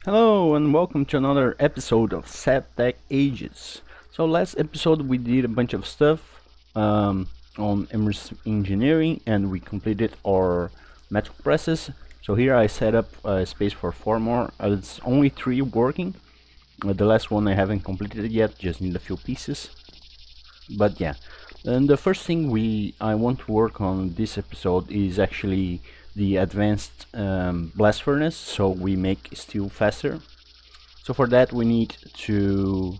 Hello and welcome to another episode of Sevtech Ages. So last episode we did a bunch of stuff on immersive engineering and we completed our metal presses. So here I set up a space for 4 more. It's only 3 working. The last one I haven't completed yet, just need a few pieces. But yeah, and the first thing I want to work on this episode is actually the advanced blast furnace, so we make steel faster. So for that we need to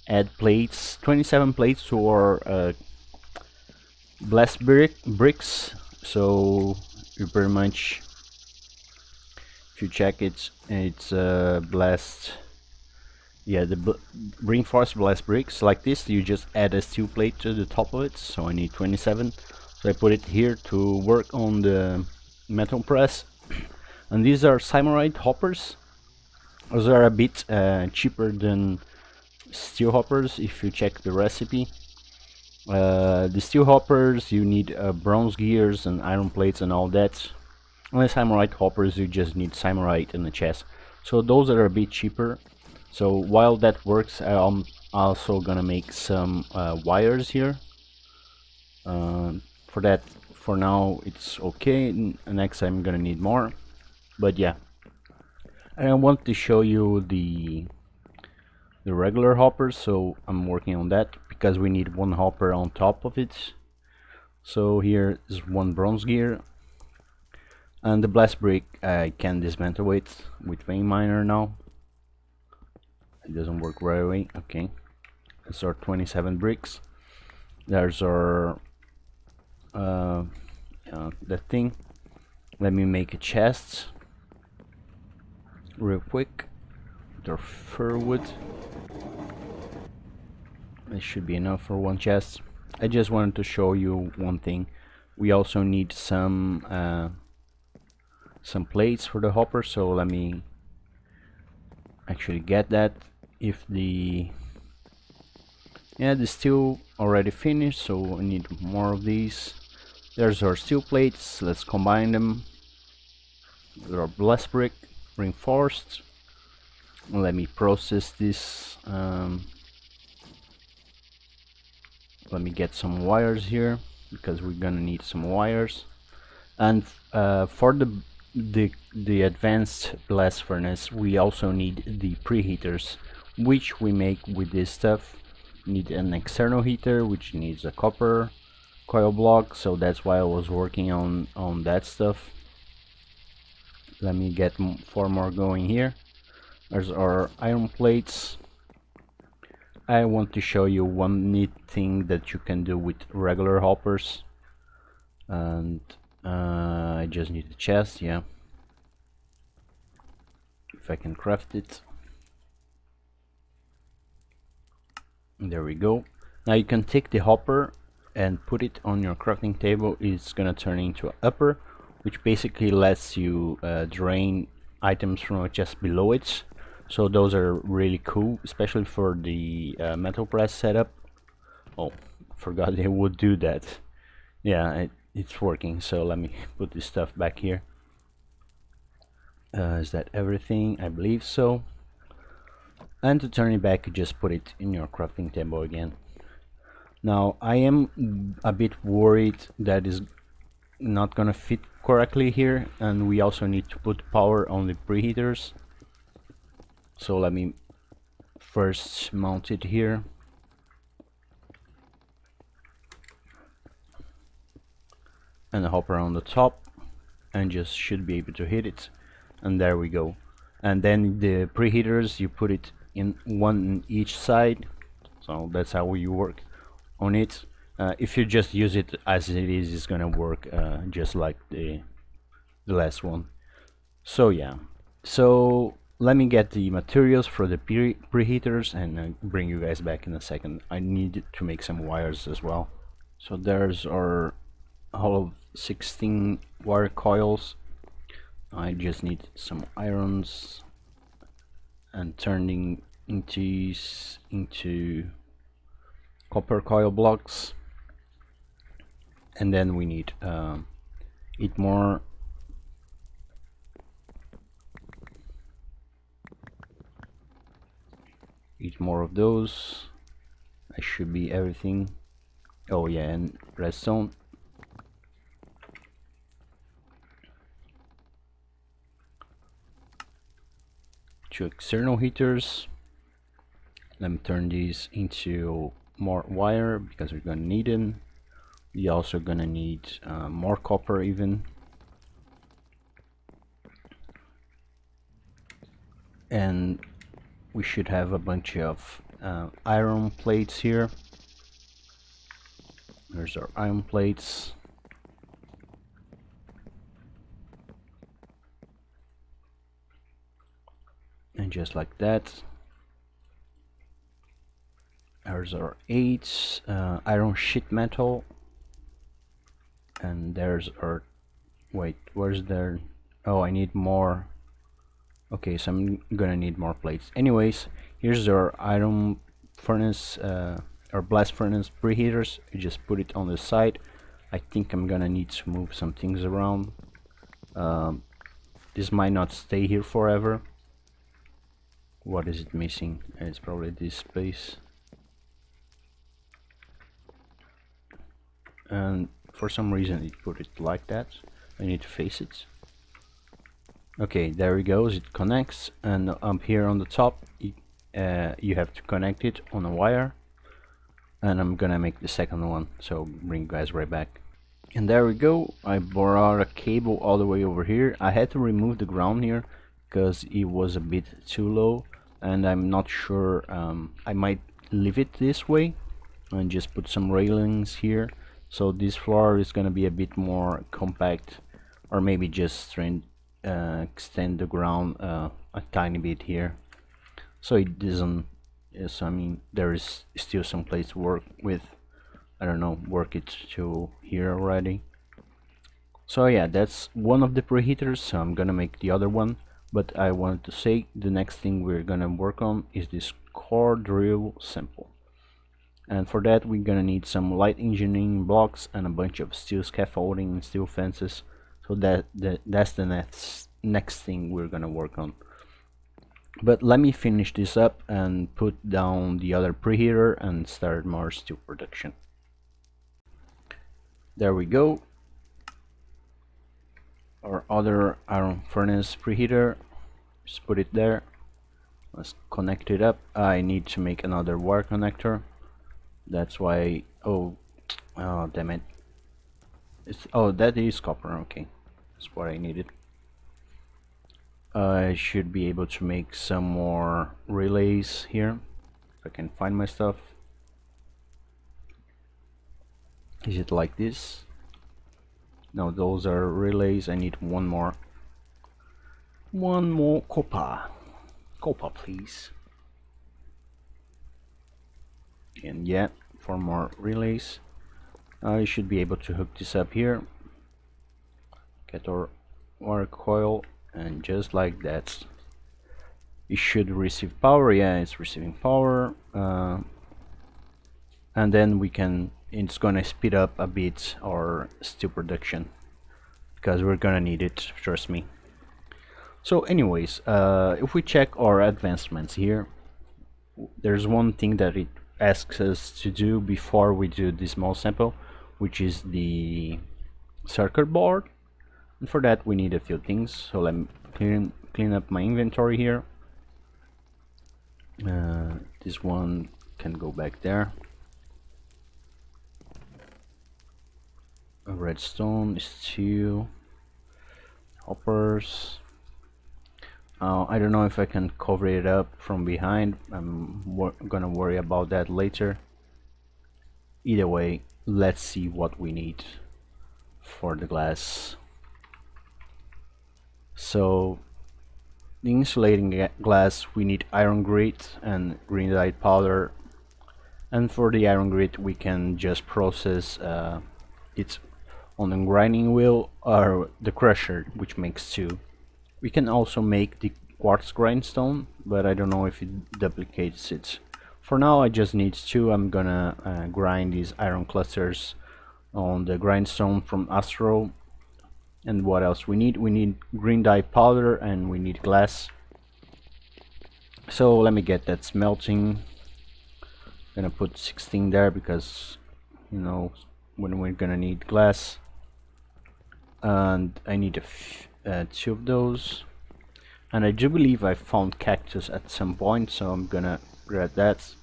add plates, 27 plates to our blast bricks. So you pretty much, if you check it, it's blast. Yeah, the reinforced blast bricks like this. You just add a steel plate to the top of it. So I need 27. So I put it here to work on the metal press. And these are Samurai hoppers. Those are a bit cheaper than steel hoppers if you check the recipe. The steel hoppers you need bronze gears and iron plates and all that. And the Samurai hoppers you just need Samurai and a chest. So those are a bit cheaper. So while that works, I'm also gonna make some wires here. For that, for now it's okay. Next I'm gonna need more, but yeah. And I want to show you the regular hoppers, so I'm working on that because we need one hopper on top of it. So here is one bronze gear, and the blast brick I can dismantle it with vein miner now. It doesn't work right away. Okay, that's our 27 bricks. There's our that thing. Let me make a chest real quick with our fir wood. It should be enough for one chest. I just wanted to show you one thing. We also need some plates for the hopper, so let me actually get that. If the steel already finished, so I need more of these. There's our steel plates. Let's combine them with our blast brick reinforced. Let me process this. Let me get some wires here because we're gonna need some wires. And for the advanced blast furnace, we also need the preheaters, which we make with this stuff. Need an external heater, which needs a copper coil block, so that's why I was working on that stuff. Let me get 4 more going here. There's our iron plates. I want to show you one neat thing that you can do with regular hoppers, and I just need the chest. Yeah, if I can craft it. There we go. Now you can take the hopper and put it on your crafting table. It's gonna turn into an upper, which basically lets you drain items from just below it. So those are really cool, especially for the metal press setup. Oh, forgot they would do that. Yeah, it's working. So let me put this stuff back here. Is that everything? I believe so. And to turn it back, you just put it in your crafting table again. Now I am a bit worried that is not gonna fit correctly here, and we also need to put power on the preheaters. So let me first mount it here. And hop around the top and just should be able to hit it, and there we go. And then the preheaters, you put it in one in each side, so that's how you work on it. If you just use it as it is, it's gonna work just like the last one. So yeah, so let me get the materials for the preheaters and bring you guys back in a second. I need to make some wires as well. So there's our all of 16 wire coils. I just need some irons and turning into copper coil blocks, and then we need 8 more Eat more of those. I should be everything. Oh yeah, and redstone. Two external heaters. Let me turn these into more wire because we're gonna need them. We're also gonna need more copper even. And we should have a bunch of iron plates here. There's our iron plates. And just like that. There's our 8 iron sheet metal. And there's our... Wait, where's there... Oh, I need more. Okay, so I'm gonna need more plates. Anyways, here's our iron furnace, our blast furnace preheaters. You just put it on the side. I think I'm gonna need to move some things around. This might not stay here forever. What is it missing? It's probably this space. And for some reason it put it like that. I need to face it. Okay, there it goes. It connects, and up here on the top you have to connect it on a wire. And I'm gonna make the second one, so bring you guys right back. And there we go. I brought a cable all the way over here. I had to remove the ground here because it was a bit too low, and I'm not sure. I might leave it this way and just put some railings here, so this floor is gonna be a bit more compact, or maybe just extend the ground a tiny bit here, so it doesn't. Yes, I mean there is still some place to work with. I don't know, work it to here already. So yeah, that's one of the preheaters, so I'm gonna make the other one. But I wanted to say the next thing we're gonna work on is this core drill sample. And for that we're gonna need some light engineering blocks and a bunch of steel scaffolding and steel fences. So that's the next thing we're gonna work on. But let me finish this up and put down the other preheater and start more steel production. There we go. Our other iron furnace preheater. Just put it there. Let's connect it up. I need to make another wire connector. That's why... oh damn it. Oh, that is copper. Okay, that's what I needed. I should be able to make some more relays here if I can find my stuff. Is it like this? No, those are relays. I need one more copper please. And yeah, 4 more relays. I should be able to hook this up here, get our wire coil, and just like that it should receive power. Yeah, it's receiving power, and then it's gonna speed up a bit our steel production because we're gonna need it, trust me. So anyways, if we check our advancements here, there's one thing that it asks us to do before we do this small sample, which is the circuit board. And for that we need a few things, so let me clean up my inventory here. This one can go back there. A redstone, steel, hoppers. I don't know if I can cover it up from behind. I'm gonna worry about that later. Either way, let's see what we need for the glass. So the insulating glass, we need iron grit and green dye powder, and for the iron grit we can just process it on the grinding wheel or the crusher, which makes 2. We can also make the quartz grindstone, but I don't know if it duplicates it. For now I just need 2. I'm gonna grind these iron clusters on the grindstone from Astro. And what else we need? We need green dye powder and we need glass. So let me get that smelting. Gonna put 16 there because, you know, when we're gonna need glass. And I need two of those. And I do believe I found cactus at some point, so I'm gonna grab that.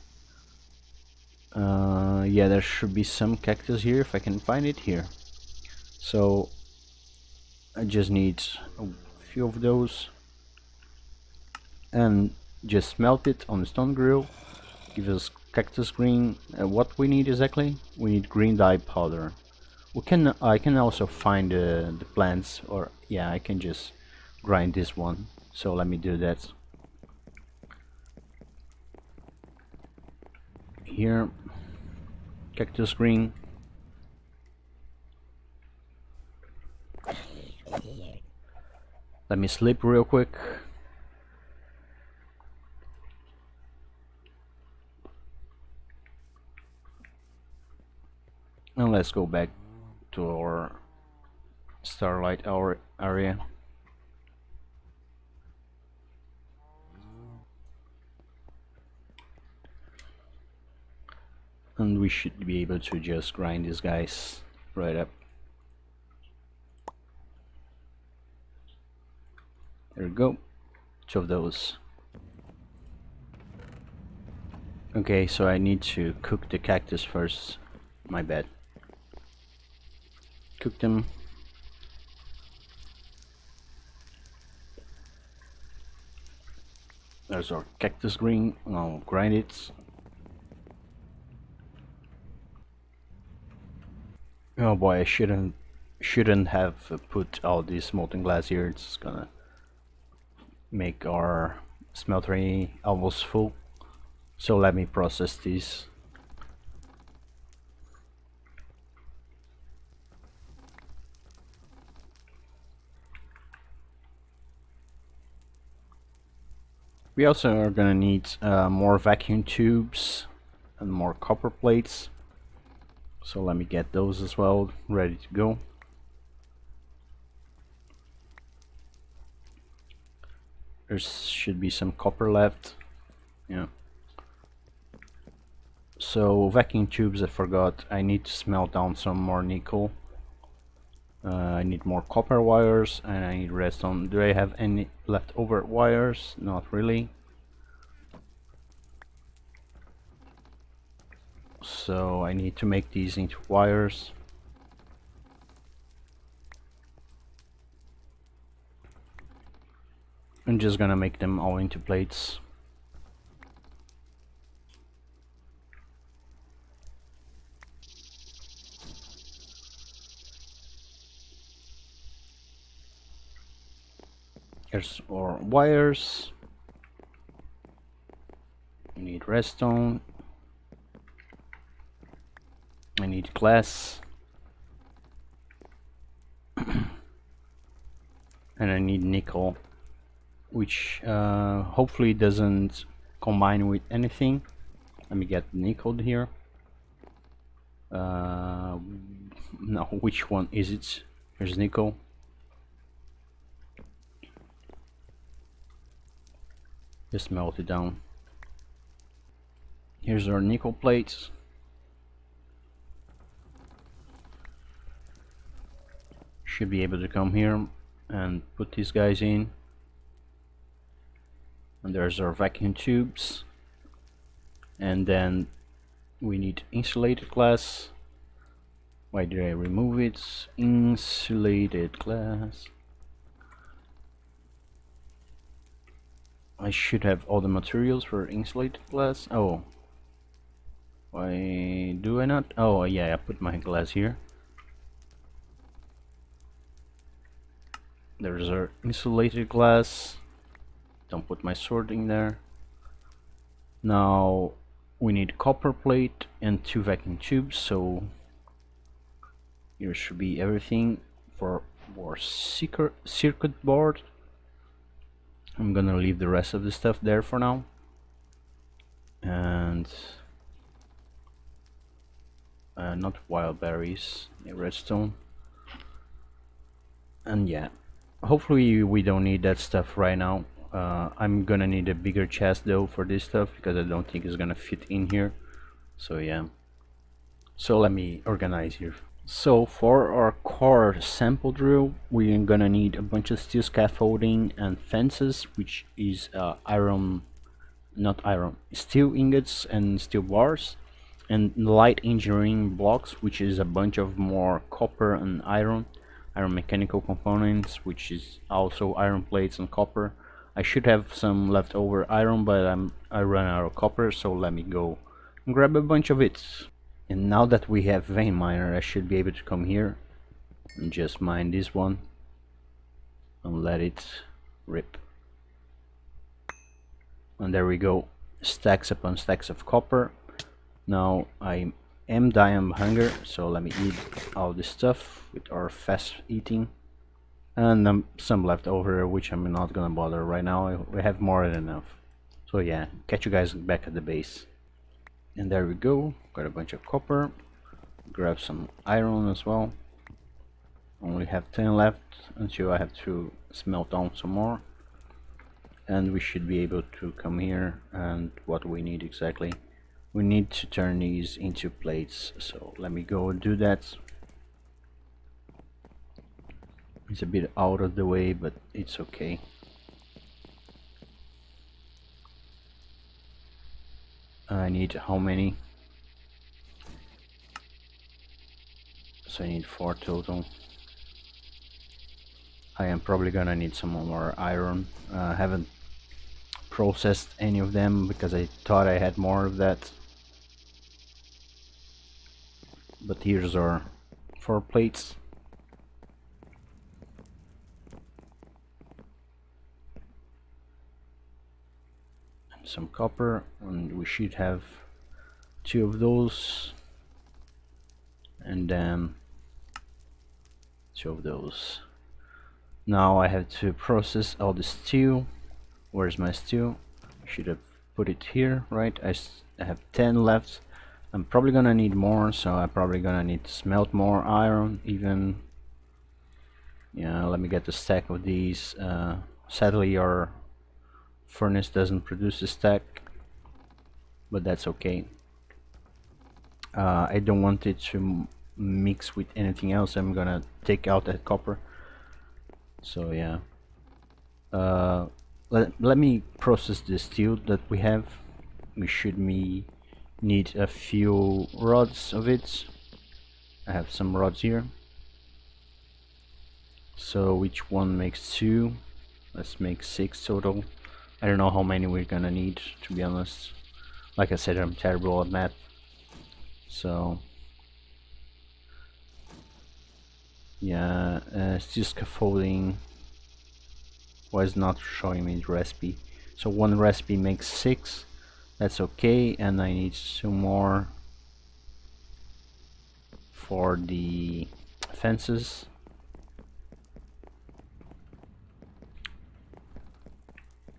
Yeah, there should be some cactus here if I can find it here. So I just need a few of those and just smelt it on the stone grill. Give us cactus green. What we need exactly? We need green dye powder. I can also find the plants, or yeah, I can just grind this one. So let me do that. Here, cactus green. Let me sleep real quick. And let's go back to our starlight hour area. And we should be able to just grind these guys right up. There we go. Two of those. Okay, so I need to cook the cactus first. My bad. Cook them. There's our cactus green. I'll grind it. Oh boy, I shouldn't have put all this molten glass here. It's gonna make our smeltery almost full. So let me process these. We also are gonna need more vacuum tubes and more copper plates. So let me get those as well, ready to go. There should be some copper left. Yeah. So vacuum tubes, I forgot. I need to smelt down some more nickel. I need more copper wires, and I need redstone. Do I have any leftover wires? Not really. So I need to make these into wires. I'm just gonna make them all into plates. Here's our wires. We need redstone. I need glass. And I need nickel, which hopefully doesn't combine with anything. Let me get nickel here. No, which one is it? Here's nickel. Just melt it down. Here's our nickel plates. Should be able to come here and put these guys in. And there's our vacuum tubes. And then we need insulated glass. Why did I remove it? Insulated glass. I should have all the materials for insulated glass. Oh, why do I not? Oh yeah, I put my glass here. There's our insulated glass. Don't put my sword in there. Now we need copper plate and 2 vacuum tubes, so here should be everything for our circuit board. I'm gonna leave the rest of the stuff there for now. And not wild berries, redstone. And yeah, hopefully we don't need that stuff right now. I'm gonna need a bigger chest though for this stuff, because I don't think it's gonna fit in here. So yeah, so let me organize here. So for our core sample drill, we're gonna need a bunch of steel scaffolding and fences, which is steel ingots and steel bars, and light engineering blocks, which is a bunch of more copper and iron mechanical components, which is also iron plates and copper. I should have some leftover iron, but I run out of copper, so let me go and grab a bunch of it. And now that we have vein miner, I should be able to come here and just mine this one and let it rip. And there we go, stacks upon stacks of copper. Now I am dying of hunger, so let me eat all this stuff with our fast eating. And some left over, which I'm not gonna bother right now. We have more than enough. So yeah, catch you guys back at the base. And there we go, got a bunch of copper. Grab some iron as well. Only have 10 left until I have to smelt down some more. And we should be able to come here, and what we need exactly, we need to turn these into plates, so let me go do that. It's a bit out of the way, but it's okay. I need how many? So I need 4 total. I am probably gonna need some more iron. I haven't processed any of them because I thought I had more of that. But here's our 4 plates. And some copper, and we should have 2 of those. And then 2 of those. Now I have to process all the steel. Where's my steel? I should have put it here, right? I have 10 left. I'm probably gonna need more, so I'm probably gonna need to smelt more iron even. Yeah, let me get a stack of these. Sadly our furnace doesn't produce a stack, but that's okay. I don't want it to mix with anything else. I'm gonna take out that copper. So yeah, let me process the steel that we have. We should need a few rods of it. I have some rods here. So each one makes 2. Let's make 6 total. I don't know how many we're gonna need, to be honest. Like I said, I'm terrible at math. So yeah, steel scaffolding was not showing me the recipe. So 1 recipe makes 6. That's okay, and I need some more for the fences.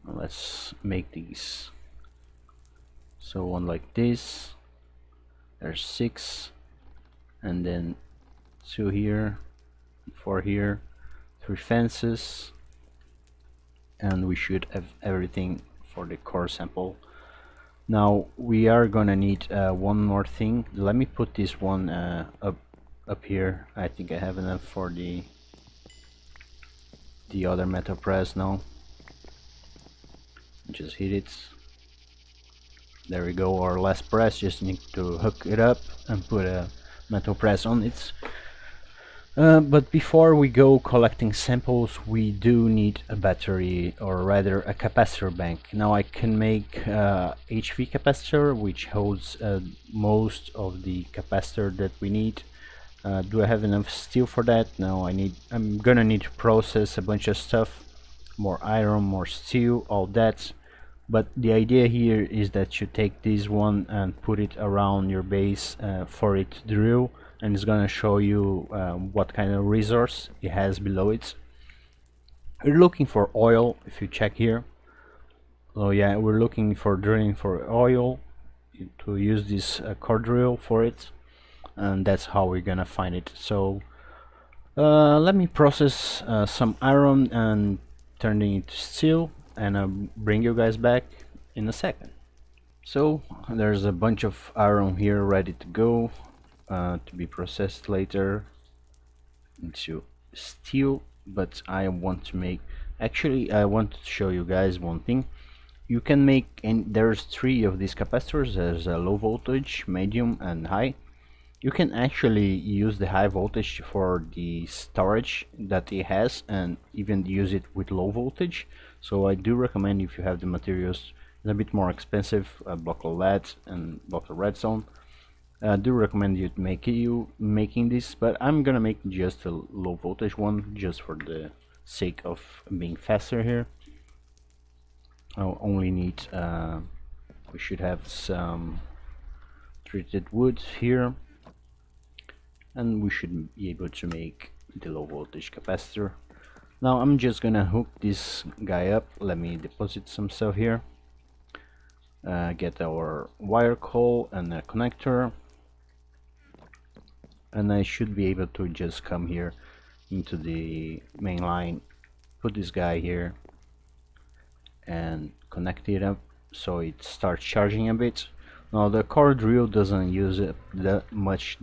Let's make these. So 1 like this. There's 6, and then 2 here, 4 here, 3 fences, and we should have everything for the core sample. Now we are gonna need 1 more thing. Let me put this one up here. I think I have enough for the other metal press now. Just hit it. There we go, our last press. Just need to hook it up and put a metal press on it. But before we go collecting samples, we do need a battery, or rather a capacitor bank. Now I can make HV capacitor, which holds most of the capacitor that we need. Do I have enough steel for that? No, I'm gonna need to process a bunch of stuff, more iron, more steel, all that. But the idea here is that you take this one and put it around your base for it to drill, and it's gonna show you what kind of resource it has below it. We're looking for oil, if you check here. So yeah, we're looking for drilling for oil, to use this core drill for it, and that's how we're gonna find it. So let me process some iron and turn it into steel. and I'll bring you guys back in a second. So there's a bunch of iron here ready to go to be processed later into steel, but I want to make, actually I want to show you guys one thing. You can make, and there's three of these capacitors. There's a low voltage, medium and high. You can actually use the high voltage for the storage that it has and even use it with low voltage. So I do recommend, if you have the materials, it's a bit more expensive, a block of lead and block of redstone. I do recommend you making this, but I'm gonna make just a low voltage one just for the sake of being faster here. I'll only need we should have some treated wood here, and we should be able to make the low voltage capacitor. Now I'm just gonna hook this guy up. Let me deposit some stuff here, get our wire coil and a connector, and I should be able to just come here into the main line, put this guy here and connect it up so it starts charging a bit. Now the core drill doesn't use up that much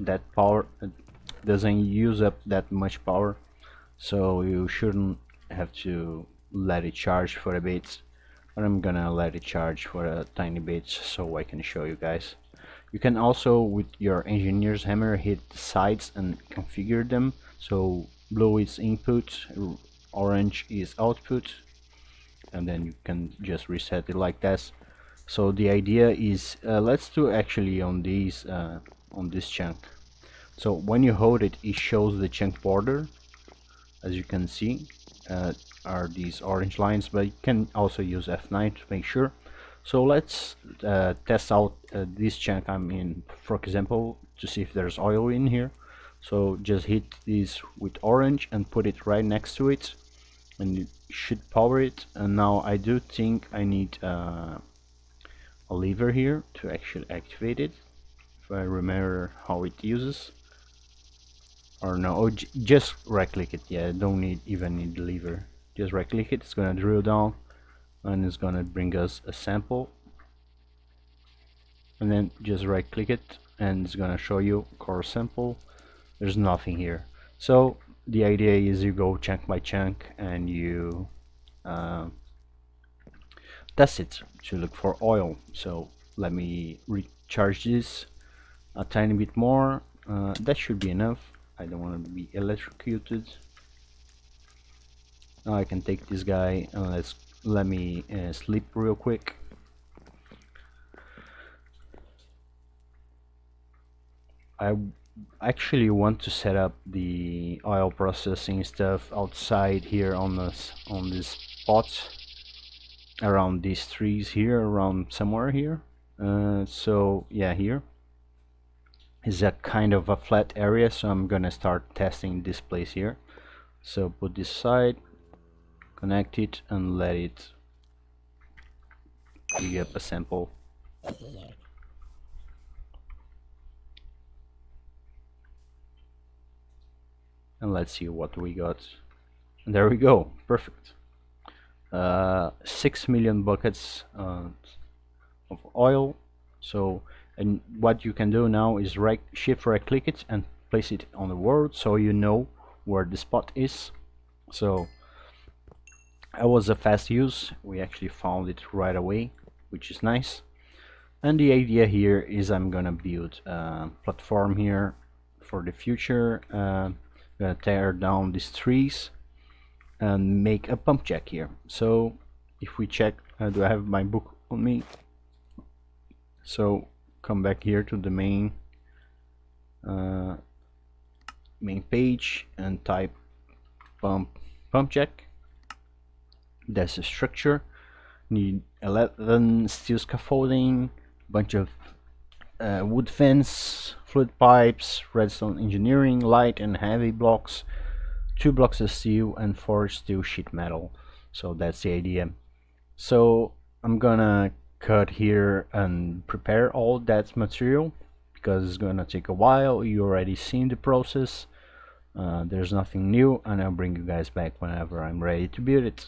power, so you shouldn't have to let it charge for a bit, but I'm gonna let it charge for a tiny bit so I can show you guys. You can also, with your engineer's hammer, hit the sides and configure them. So blue is input, orange is output, and then you can just reset it like that. So the idea is, let's do actually on these on this chunk. So when you hold it, it shows the chunk border. As you can see, are these orange lines, but you can also use F9 to make sure. So let's test out this chunk I'm in, for example, to see if there's oil in here. So just hit this with orange and put it right next to it, and it should power it. And now I do think I need a lever here to actually activate it, if I remember how it uses. Or no, oh, just right click it. Yeah, don't even need the lever. Just right click it, it's gonna drill down and it's gonna bring us a sample, and then just right click it and it's gonna show you core sample. There's nothing here. So the idea is you go chunk by chunk and you test it to look for oil. So let me recharge this a tiny bit more. That should be enough. I don't want to be electrocuted. Now I can take this guy and let me sleep real quick. I actually want to set up the oil processing stuff outside here on this spot around these trees here, around somewhere here. So yeah, here is a kind of a flat area, so I'm gonna start testing this place here. So put this side, connect it and let it dig up a sample. And let's see what we got. And there we go, perfect. 6 million buckets of oil. So, and what you can do now is shift right click it and place it on the world so you know where the spot is. So that was a fast use. We actually found it right away, which is nice. And the idea here is I'm gonna build a platform here for the future. Gonna tear down these trees and make a pump jack here. So if we check, do I have my book on me? So come back here to the main page and type pump jack. That's the structure. Need 11 steel scaffolding, bunch of wood fence, fluid pipes, redstone engineering, light and heavy blocks, 2 blocks of steel and 4 steel sheet metal. So that's the idea. So I'm gonna cut here and prepare all that material because it's gonna take a while. You already seen the process. There's nothing new, and I'll bring you guys back whenever I'm ready to build it.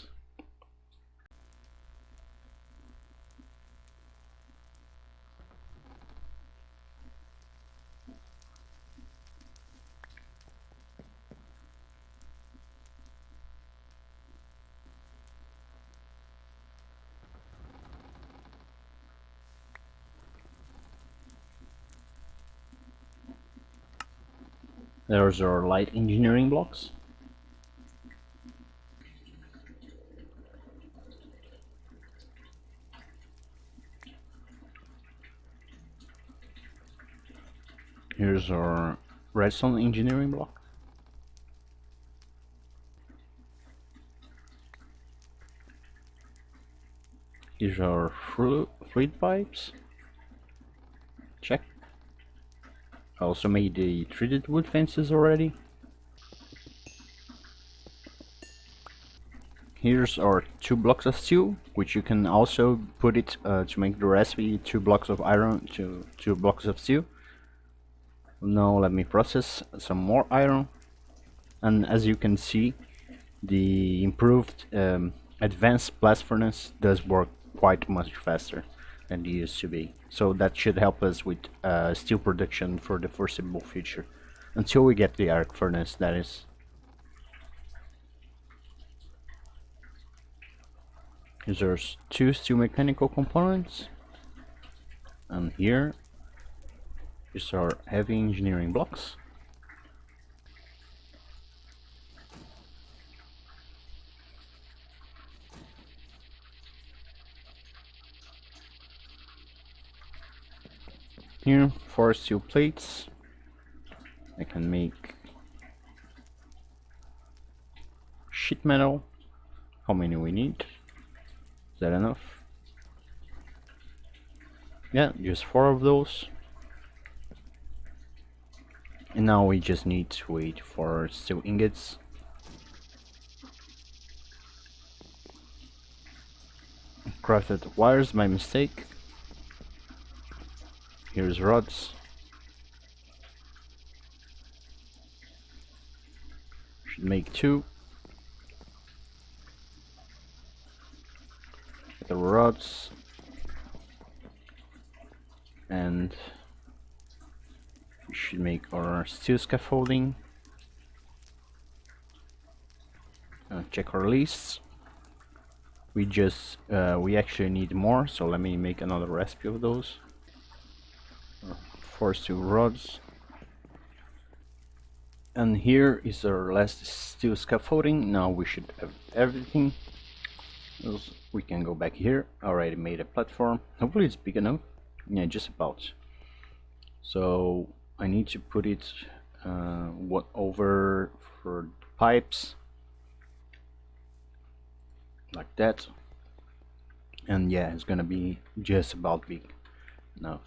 There's our light engineering blocks. Here's our redstone engineering block. Here's our fluid pipes. Check. I also made the treated wood fences already. Here's our 2 blocks of steel, which you can also put it to make the recipe 2 blocks of iron to 2 blocks of steel. Now let me process some more iron, and as you can see, the improved advanced blast furnace does work quite much faster than it used to be. So that should help us with steel production for the foreseeable future, until we get the arc furnace, that is. There's 2 steel mechanical components, and here is our heavy engineering blocks. Here 4 steel plates. I can make sheet metal. How many we need? Is that enough? Yeah, just 4 of those. And now we just need to wait for steel ingots. Crafted wires by mistake. Here's rods. Should make 2. The rods. And we should make our steel scaffolding. Check our lists. We actually need more, so let me make another recipe of those. 4 steel rods. And here is our last steel scaffolding. Now we should have everything. We can go back here. I already made a platform. Hopefully it's big enough. Yeah, just about. So I need to put it over for pipes, like that. And yeah, it's gonna be just about big enough.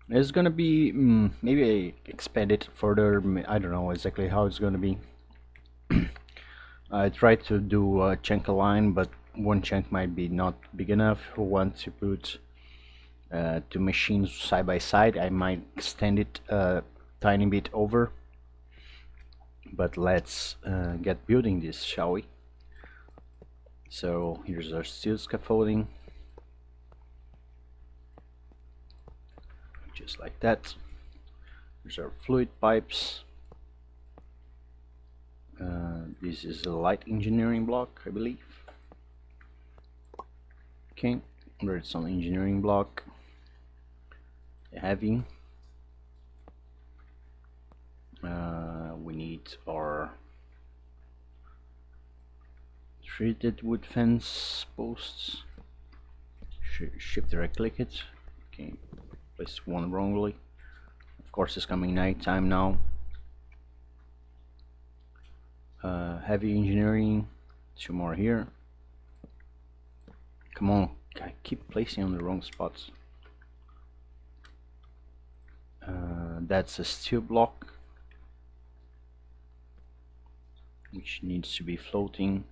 It's gonna be maybe I expand it further. I don't know exactly how it's gonna be. I tried to do a chunk line, but one chunk might be not big enough. Who want to put 2 machines side by side? I might extend it a tiny bit over. But let's get building this, shall we? So here's our steel scaffolding. Just like that. Here's our fluid pipes. This is a light engineering block, I believe. Okay, there's an engineering block. Heavy. We need our treated wood fence posts. Shift direct click it. Okay, placed one wrongly. Of course, it's coming nighttime now. Heavy engineering, 2 more here. Come on, I keep placing on the wrong spots. That's a steel block, which needs to be floating.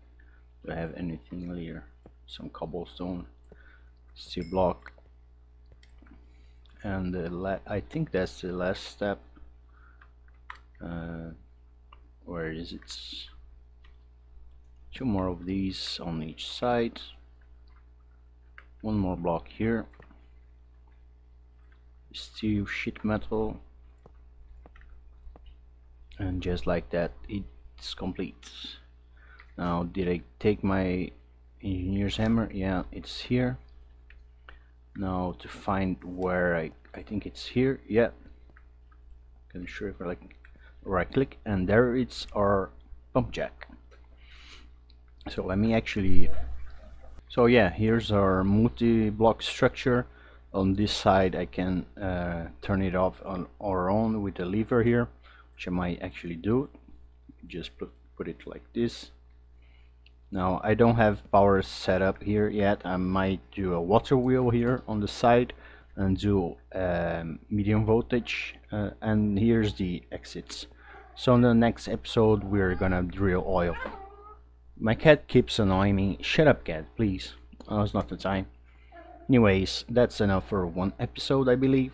Do I have anything here? Some cobblestone, steel block, and I think that's the last step. Where is it? 2 more of these on each side. 1 more block here. Steel, sheet metal, and just like that, it's complete. Now, did I take my engineer's hammer? Yeah, it's here. Now to find where I think it's here. Yeah, I'm sure if I like right click, and there it's our pump jack. So let me actually, so yeah, here's our multi-block structure. On this side I can turn it off on our own with the lever here, which I might actually do. Just put it like this. Now I don't have power set up here yet. I might do a water wheel here on the side and do medium voltage, and here's the exits. So in the next episode we're gonna drill oil. My cat keeps annoying me. Shut up, cat, please. Oh, it's not the time. Anyways, that's enough for one episode, I believe.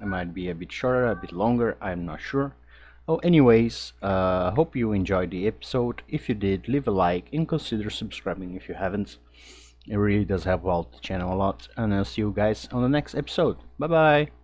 It might be a bit shorter, a bit longer, I'm not sure. Oh, anyways, hope you enjoyed the episode. If you did, leave a like and consider subscribing if you haven't. It really does help out the channel a lot. And I'll see you guys on the next episode. Bye bye!